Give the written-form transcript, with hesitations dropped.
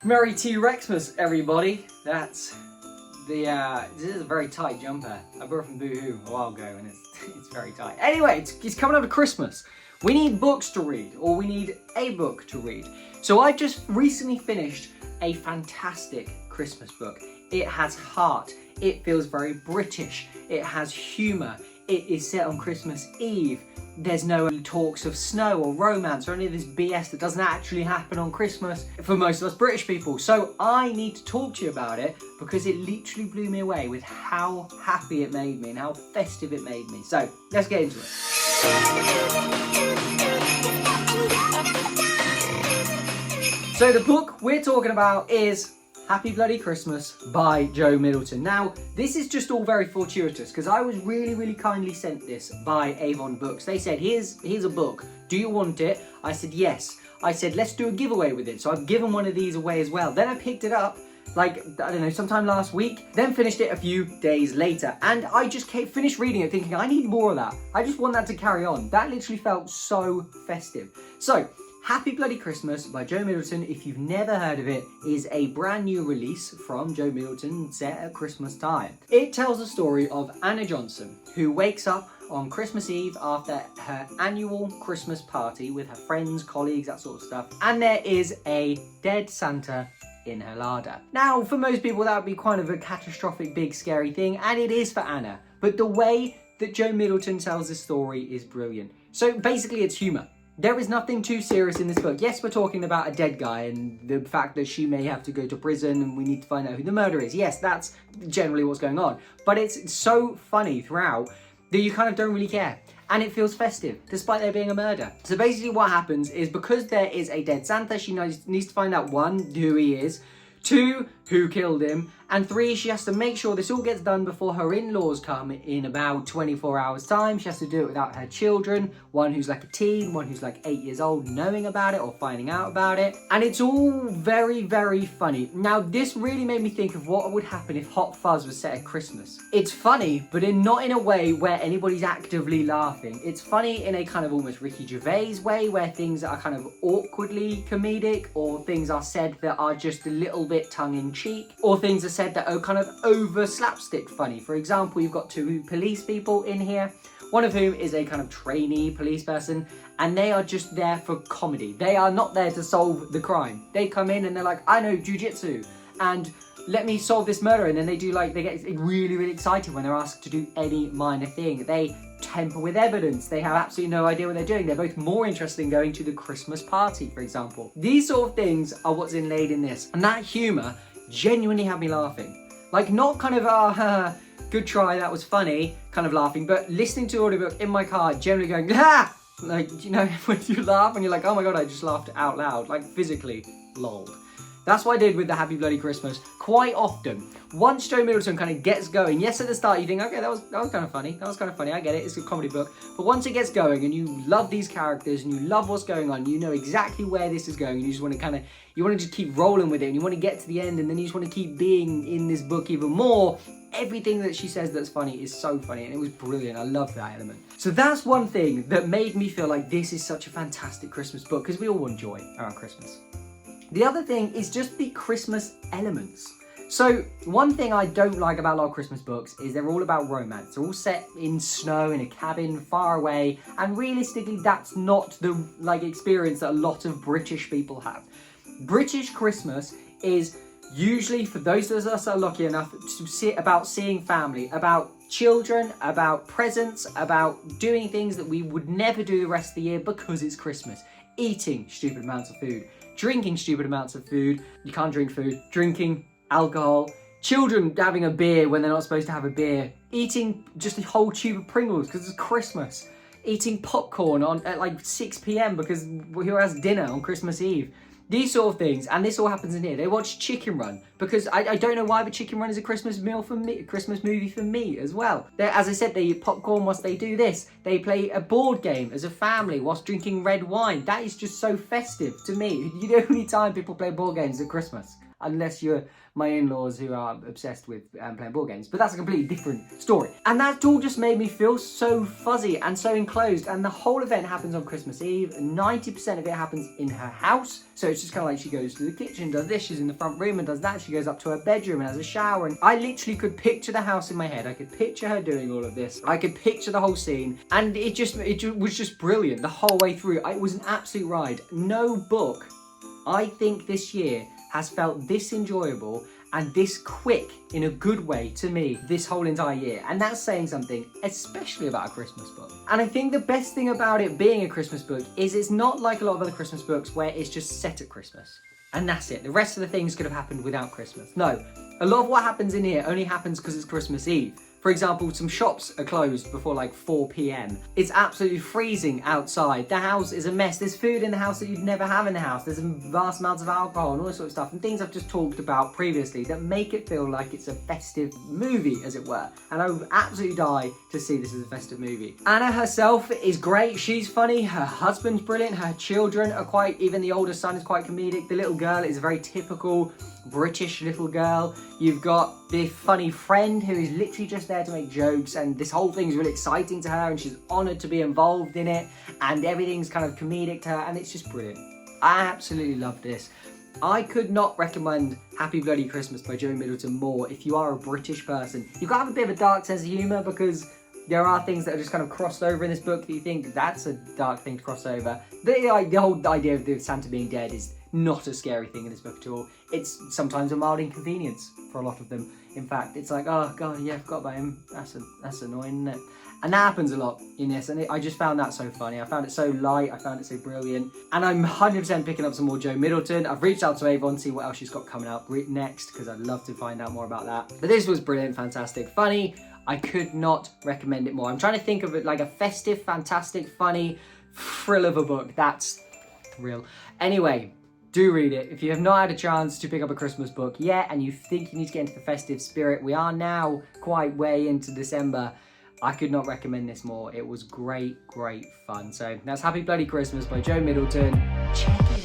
Merry T-Rexmas, everybody. That's the, this is a very tight jumper. I bought it from Boohoo a while ago and it's very tight. Anyway, it's coming up to Christmas. We need books to read, or we need a book to read. So I've just recently finished a fantastic Christmas book. It has heart. It feels very British. It has humour. It is set on Christmas Eve. There's no talks of snow or romance or any of this BS that doesn't actually happen on Christmas for most of us British people. So I need to talk to you about it because it literally blew me away with how happy it made me and how festive it made me. So let's get into it. So the book we're talking about is Happy Bloody Christmas by Jo Middleton. Now, this is just all very fortuitous because I was really kindly sent this by Avon Books. They said, here's a book. Do you want it? I said, yes. I said, let's do a giveaway with it. So I've given one of these away as well. Then I picked it up, like, I don't know, sometime last week, then finished it a few days later. And I just finished reading it thinking, I need more of that. I just want that to carry on. That literally felt so festive. So, Happy Bloody Christmas by Jo Middleton, if you've never heard of it, is a brand new release from Jo Middleton set at Christmas time. It tells the story of Anna Johnson, who wakes up on Christmas Eve after her annual Christmas party with her friends, colleagues, that sort of stuff, and there is a dead Santa in her larder. Now, for most people, that would be kind of a catastrophic, big, scary thing, and it is for Anna, but the way that Jo Middleton tells this story is brilliant. So basically, it's humour. There is nothing too serious in this book. Yes, we're talking about a dead guy and the fact that she may have to go to prison and we need to find out who the murderer is. Yes, that's generally what's going on. But it's so funny throughout that you kind of don't really care. And it feels festive, despite there being a murder. So basically what happens is because there is a dead Santa, she needs to find out, 1, who he is, 2, who killed him, and 3, she has to make sure this all gets done before her in-laws come in about 24 hours time. She has to do it without her children, one who's like a teen, one who's like 8 years old, knowing about it or finding out about it. And it's all very funny. Now, this really made me think of what would happen if Hot Fuzz was set at Christmas. It's funny, but not in a way where anybody's actively laughing. It's funny in a kind of almost Ricky Gervais way, where things are kind of awkwardly comedic, or things are said that are just a little bit tongue-in-cheek, or things are said that are kind of over slapstick funny. For example, you've got 2 police people in here, one of whom is a kind of trainee police person, and they are just there for comedy. They are not there to solve the crime. They come in and they're like, I know jujitsu, and let me solve this murder. And then they get really excited when they're asked to do any minor thing. They tamper with evidence. They have absolutely no idea what they're doing. They're both more interested in going to the Christmas party, for example. These sort of things are what's inlaid in this. And that humour genuinely had me laughing. Like, not kind of, good try, that was funny, kind of laughing, but listening to the audiobook in my car, generally going, ah! Like, you know, when you laugh and you're like, oh my god, I just laughed out loud, like physically, lol. That's what I did with the Happy Bloody Christmas quite often. Once Jo Middleton kind of gets going, yes, at the start you think, okay, that was kind of funny. That was kind of funny. I get it. It's a comedy book. But once it gets going and you love these characters and you love what's going on, you know exactly where this is going, and you just want to you want to just keep rolling with it, and you want to get to the end, and then you just want to keep being in this book even more. Everything that she says that's funny is so funny, and it was brilliant. I love that element. So that's one thing that made me feel like this is such a fantastic Christmas book, because we all want joy around Christmas. The other thing is just the Christmas elements. So one thing I don't like about a lot of Christmas books is they're all about romance. They're all set in snow, in a cabin, far away, and realistically that's not the experience that a lot of British people have. British Christmas is usually, for those of us that are lucky enough, about seeing family, about children, about presents, about doing things that we would never do the rest of the year because it's Christmas. Eating stupid amounts of food, drinking stupid amounts of food, you can't drink food, drinking alcohol, children having a beer when they're not supposed to have a beer, eating just a whole tube of Pringles because it's Christmas, eating popcorn at like 6 p.m. because who has dinner on Christmas Eve? These sort of things, and this all happens in here. They watch Chicken Run, because I don't know why, but Chicken Run is a Christmas meal for me, a Christmas movie for me as well. As I said, they eat popcorn whilst they do this. They play a board game as a family whilst drinking red wine. That is just so festive to me. The only time people play board games at Christmas. unless you're my in-laws who are obsessed with playing board games, but that's a completely different story. And that all just made me feel so fuzzy and so enclosed, and the whole event happens on Christmas Eve. 90% of it happens in her house, so it's just kind of like she goes to the kitchen, does this, she's in the front room and does that, she goes up to her bedroom and has a shower, and I literally could picture the house in my head. I could picture her doing all of this, I could picture the whole scene, and it was just brilliant the whole way through. It was an absolute ride. No book, I think, this year has felt this enjoyable and this quick in a good way to me this whole entire year. And that's saying something, especially about a Christmas book. And I think the best thing about it being a Christmas book is it's not like a lot of other Christmas books where it's just set at Christmas and that's it. The rest of the things could have happened without Christmas. No, a lot of what happens in here only happens because it's Christmas Eve. For example, some shops are closed before like 4 p.m. It's absolutely freezing outside. The house is a mess. There's food in the house that you'd never have in the house. There's vast amounts of alcohol and all this sort of stuff, and things I've just talked about previously that make it feel like it's a festive movie, as it were. And I would absolutely die to see this as a festive movie. Anna herself is great. She's funny. Her husband's brilliant. Her children are quite, even the older son is quite comedic. The little girl is a very typical British little girl. You've got the funny friend who is literally just there to make jokes, and this whole thing's really exciting to her and she's honoured to be involved in it, and everything's kind of comedic to her, and it's just brilliant. I absolutely love this. I could not recommend Happy Bloody Christmas by Joe Middleton more if you are a British person. You've got to have a bit of a dark sense of humour, because there are things that are just kind of crossed over in this book that you think that's a dark thing to cross over. The whole idea of the Santa being dead is not a scary thing in this book at all. It's sometimes a mild inconvenience for a lot of them. In fact, it's like, oh god, yeah, I forgot about him. That's annoying, isn't it? And that happens a lot in this, and I just found that so funny. I found it so light, I found it so brilliant. And I'm 100% picking up some more Joe Middleton. I've reached out to Avon to see what else she's got coming out next, because I'd love to find out more about that. But this was brilliant, fantastic, funny. I could not recommend it more. I'm trying to think of it like a festive, fantastic, funny thrill of a book. That's real. Anyway, do read it. If you have not had a chance to pick up a Christmas book yet and you think you need to get into the festive spirit, we are now quite way into December. I could not recommend this more. It was great, great fun. So that's Happy Bloody Christmas by Joe Middleton. Check it out.